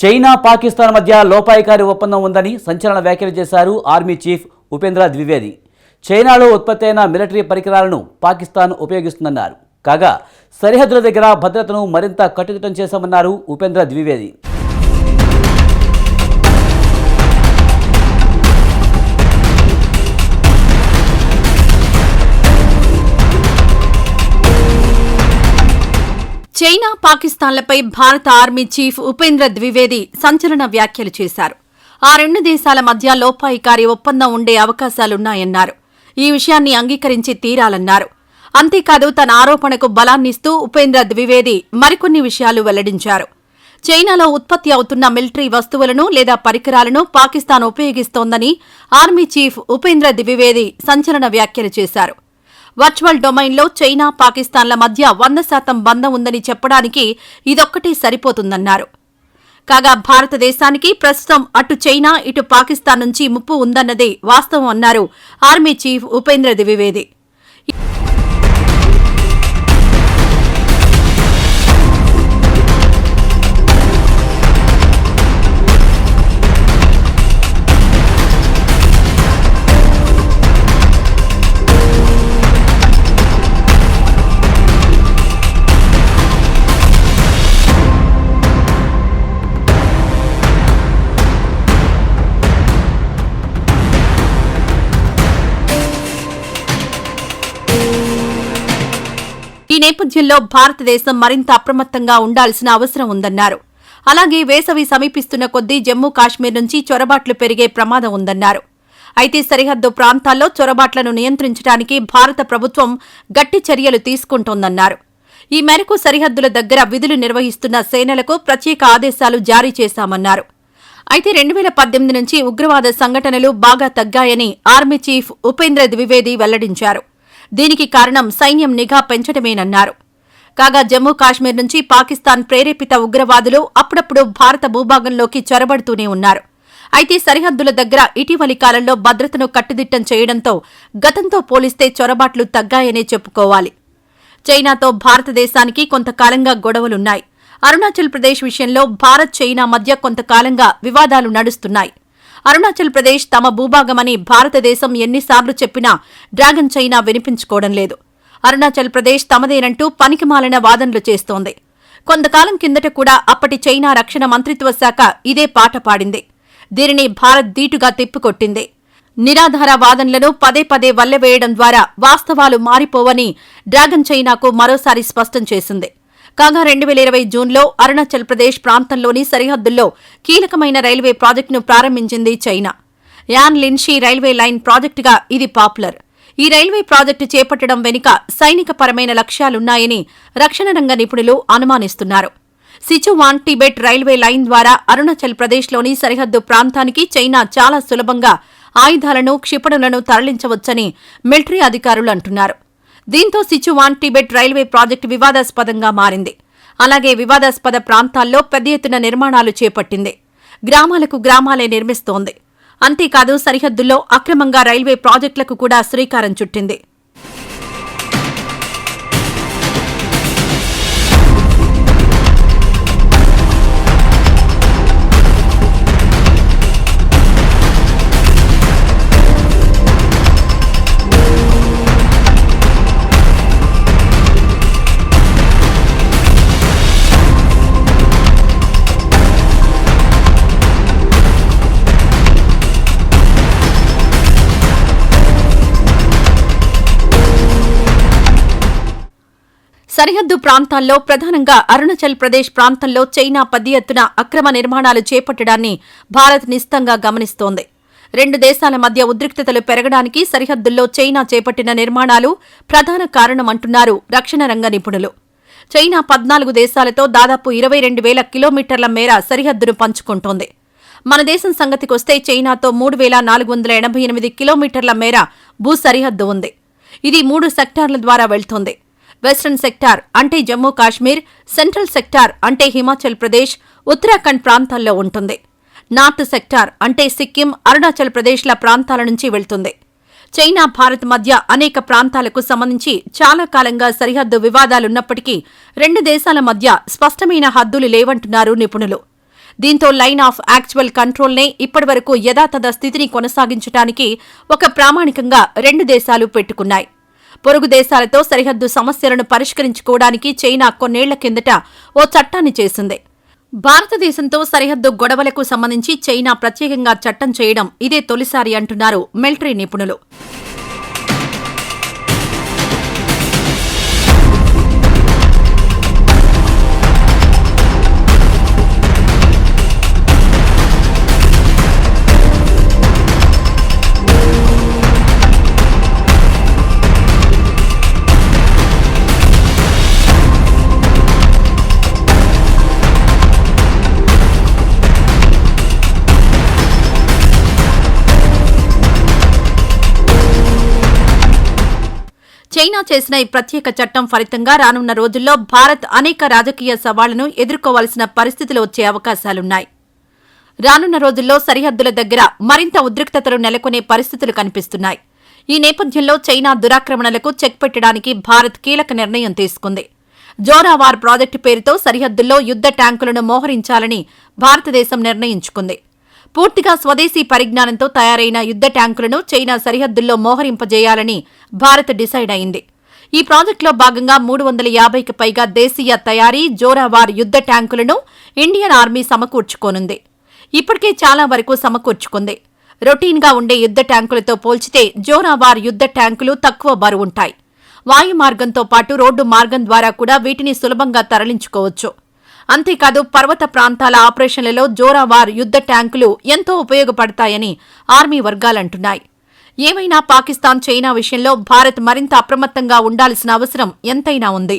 China Pakistan మధ్య లోపాయికారి ఒప్పందం ఉందని సంచలన వ్యాఖ్యలు చేశారు ఆర్మీ చీఫ్ ఉపేంద్ర ద్వివేది. చైనాలో ఉత్పత్తి అయిన మిలిటరీ పరికరాలను పాకిస్తాన్ ఉపయోగిస్తుందన్నారు. కాగా సరిహద్దుల దగ్గర భద్రతను మరింత కట్టుదిట్టం చేశామన్నారు ఉపేంద్ర ద్వివేది. చైనా పాకిస్తాన్లపై భారత ఆర్మీ చీఫ్ ఉపేంద్ర ద్వివేది సంచలన వ్యాఖ్యలు చేశారు. ఆ రెండు దేశాల మధ్య లోపాయికారి ఒప్పందం ఉండే అవకాశాలున్నాయన్నారు. ఈ విషయాన్ని అంగీకరించి తీరాలన్నారు. అంతేకాదు తన ఆరోపణకు బలాన్నిస్తూ ఉపేంద్ర ద్వివేది మరికొన్ని విషయాలు వెల్లడించారు. చైనాలో ఉత్పత్తి అవుతున్న మిలిటరీ వస్తువులను లేదా పరికరాలను పాకిస్తాన్ ఉపయోగిస్తోందని ఆర్మీ చీఫ్ ఉపేంద్ర ద్వివేది సంచలన వ్యాఖ్యలు చేశారు. వర్చువల్ డొమైన్లో చైనా పాకిస్తాన్ల మధ్య 100% బంధం ఉందని చెప్పడానికి ఇదొక్కటే సరిపోతుందన్నారు. కాగా భారతదేశానికి ప్రస్తుతం అటు చైనా ఇటు పాకిస్తాన్ నుంచి ముప్పు ఉందన్నదే వాస్తవం అన్నారు ఆర్మీ చీఫ్ ఉపేంద్ర ద్వివేది. ఈ నేపథ్యంలో భారతదేశం మరింత అప్రమత్తంగా ఉండాల్సిన అవసరం ఉందన్నారు. అలాగే వేసవి సమీపిస్తున్న కొద్దీ జమ్మూ కాశ్మీర్ నుంచి చొరబాట్లు పెరిగే ప్రమాదం ఉందన్నారు. అయితే సరిహద్దు ప్రాంతాల్లో చొరబాట్లను నియంత్రించడానికి భారత ప్రభుత్వం గట్టి చర్యలు తీసుకుంటోందన్నారు. ఈ మేరకు సరిహద్దుల దగ్గర విధులు నిర్వహిస్తున్న సేనలకు ప్రత్యేక ఆదేశాలు జారీ చేశామన్నారు. అయితే 2018 నుంచి ఉగ్రవాద సంఘటనలు బాగా తగ్గాయని ఆర్మీ చీఫ్ ఉపేంద్ర ద్వివేది వెల్లడించారు. దీనికి కారణం సైన్యం నిఘా పెంచడమేనన్నారు. కాగా జమ్మూ కాశ్మీర్ నుంచి పాకిస్తాన్ ప్రేరేపిత ఉగ్రవాదులు అప్పుడప్పుడు భారత భూభాగంలోకి చొరబడుతూనే ఉన్నారు. అయితే సరిహద్దుల దగ్గర ఇటీవలి కాలంలో భద్రతను కట్టుదిట్టం చేయడంతో గతంతో పోలిస్తే చొరబాట్లు తగ్గాయనే చెప్పుకోవాలి. చైనాతో భారతదేశానికి కొంతకాలంగా గొడవలున్నాయి. అరుణాచల్ ప్రదేశ్ విషయంలో భారత్ చైనా మధ్య కొంతకాలంగా వివాదాలు నడుస్తున్నాయి. అరుణాచల్ ప్రదేశ్ తమ భూభాగమని భారతదేశం ఎన్నిసార్లు చెప్పినా డ్రాగన్ చైనా వినిపించుకోవడం లేదు. అరుణాచల్ ప్రదేశ్ తమదేనంటూ పనికిమాలిన వాదనలు చేస్తోంది. కొంతకాలం కిందట కూడా అప్పటి చైనా రక్షణ మంత్రిత్వ శాఖ ఇదే పాట పాడింది. దీనిని భారత్ ధీటుగా తిప్పికొట్టింది. నిరాధార వాదనలను పదే పదే వల్లెవేయడం ద్వారా వాస్తవాలు మారిపోవని డ్రాగన్ చైనాకు మరోసారి స్పష్టం చేసింది. కాగా 2020 జూన్లో అరుణాచల్ ప్రదేశ్ ప్రాంతంలోని సరిహద్దుల్లో కీలకమైన రైల్వే ప్రాజెక్టును ప్రారంభించింది చైనా. యాన్ లిన్షీ రైల్వే లైన్ ప్రాజెక్టుగా ఇది పాపులర్. ఈ రైల్వే ప్రాజెక్టు చేపట్టడం వెనుక సైనికపరమైన లక్ష్యాలున్నాయని రక్షణ రంగ నిపుణులు అనుమానిస్తున్నారు. సిచువాన్ టిబెట్ రైల్వే లైన్ ద్వారా అరుణాచల్ ప్రదేశ్లోని సరిహద్దు ప్రాంతానికి చైనా చాలా సులభంగా ఆయుధాలను క్షిపణులను తరలించవచ్చని మిలిటరీ అధికారులు అంటున్నారు. దీంతో సిచువాన్ టిబెట్ రైల్వే ప్రాజెక్టు వివాదాస్పదంగా మారింది. అలాగే వివాదాస్పద ప్రాంతాల్లో పెద్ద ఎత్తున నిర్మాణాలు చేపట్టింది. గ్రామాలకు గ్రామాలే నిర్మిస్తోంది. అంతేకాదు సరిహద్దుల్లో అక్రమంగా రైల్వే ప్రాజెక్టులకు కూడా శ్రీకారం చుట్టింది. సరిహద్దు ప్రాంతాల్లో ప్రధానంగా అరుణాచల్ ప్రదేశ్ ప్రాంతంలో చైనా పెద్ద ఎత్తున అక్రమ నిర్మాణాలు చేపట్టడాన్ని భారత్ నిశితంగా గమనిస్తోంది. రెండు దేశాల మధ్య ఉద్రిక్తతలు పెరగడానికి సరిహద్దుల్లో చైనా చేపట్టిన నిర్మాణాలు ప్రధాన కారణమంటున్నారు రక్షణ రంగ నిపుణులు. చైనా 14 దేశాలతో దాదాపు 22,000 కిలోమీటర్ల మేర సరిహద్దును పంచుకుంటోంది. మన దేశం సంగతికొస్తే చైనాతో 3,488 కిలోమీటర్ల మేర భూ సరిహద్దు ఉంది. ఇది 3 సెక్టార్ల ద్వారా వెళ్తోంది. వెస్టర్న్ సెక్టార్ అంటే జమ్మూ కాశ్మీర్, సెంట్రల్ సెక్టార్ అంటే హిమాచల్ ప్రదేశ్, ఉత్తరాఖండ్ ప్రాంతాల్లో ఉంటుంది. నార్త్ సెక్టార్ అంటే సిక్కిం, అరుణాచల్ ప్రదేశ్ల ప్రాంతాల నుంచి వెళ్తుంది. చైనా భారత్ మధ్య అనేక ప్రాంతాలకు సంబంధించి చాలా కాలంగా సరిహద్దు వివాదాలున్నప్పటికీ రెండు దేశాల మధ్య స్పష్టమైన హద్దులు లేవంటున్నారు నిపుణులు. దీంతో లైన్ ఆఫ్ యాక్చువల్ కంట్రోల్నే ఇప్పటివరకు యథాతథ స్థితిని కొనసాగించడానికి ఒక ప్రామాణికంగా రెండు దేశాలు పెట్టుకున్నాయి. పొరుగు దేశాలతో సరిహద్దు సమస్యలను పరిష్కరించుకోవడానికి చైనా కొన్నేళ్ల కిందట ఓ చట్టాన్ని చేసింది. భారతదేశంతో సరిహద్దు గొడవలకు సంబంధించి చైనా ప్రత్యేకంగా చట్టం చేయడం ఇదే తొలిసారి అంటున్నారు మిలిటరీ నిపుణులు. చైనా చేసిన ఈ ప్రత్యేక చట్టం ఫలితంగా రానున్న రోజుల్లో భారత్ అనేక రాజకీయ సవాళ్లను ఎదుర్కోవాల్సిన పరిస్థితులు వచ్చే అవకాశాలున్నాయి. రానున్న రోజుల్లో సరిహద్దుల దగ్గర మరింత ఉద్రిక్తతలు నెలకొనే పరిస్థితులు కనిపిస్తున్నాయి. ఈ నేపథ్యంలో చైనా దురాక్రమణలకు చెక్ పెట్టడానికి భారత్ కీలక నిర్ణయం తీసుకుంది. జోరావార్ ప్రాజెక్టు పేరుతో సరిహద్దుల్లో యుద్ధ ట్యాంకులను మోహరించాలని భారతదేశం నిర్ణయించుకుంది. పూర్తిగా స్వదేశీ పరిజ్ఞానంతో తయారైన యుద్ధ ట్యాంకులను చైనా సరిహద్దుల్లో మోహరింపజేయాలని భారత్ డిసైడ్ అయింది. ఈ ప్రాజెక్టులో భాగంగా 350కి పైగా దేశీయ తయారీ జోరావార్ యుద్ధ ట్యాంకులను ఇండియన్ ఆర్మీ సమకూర్చుకోనుంది. ఇప్పటికే చాలా వరకు సమకూర్చుకుంది. రొటీన్గా ఉండే యుద్ధ ట్యాంకులతో పోల్చితే జోరావార్ యుద్ధ ట్యాంకులు తక్కువ బరువుంటాయి. వాయు మార్గంతో పాటు రోడ్డు మార్గం ద్వారా కూడా వీటిని సులభంగా తరలించుకోవచ్చు. అంతేకాదు పర్వత ప్రాంతాల ఆపరేషన్లలో జోరావార్ యుద్ధ ట్యాంకులు ఎంతో ఉపయోగపడతాయని ఆర్మీ వర్గాలంటున్నాయి. ఏమైనా పాకిస్తాన్ చైనా విషయంలో భారత్ మరింత అప్రమత్తంగా ఉండాల్సిన అవసరం ఎంతైనా ఉంది.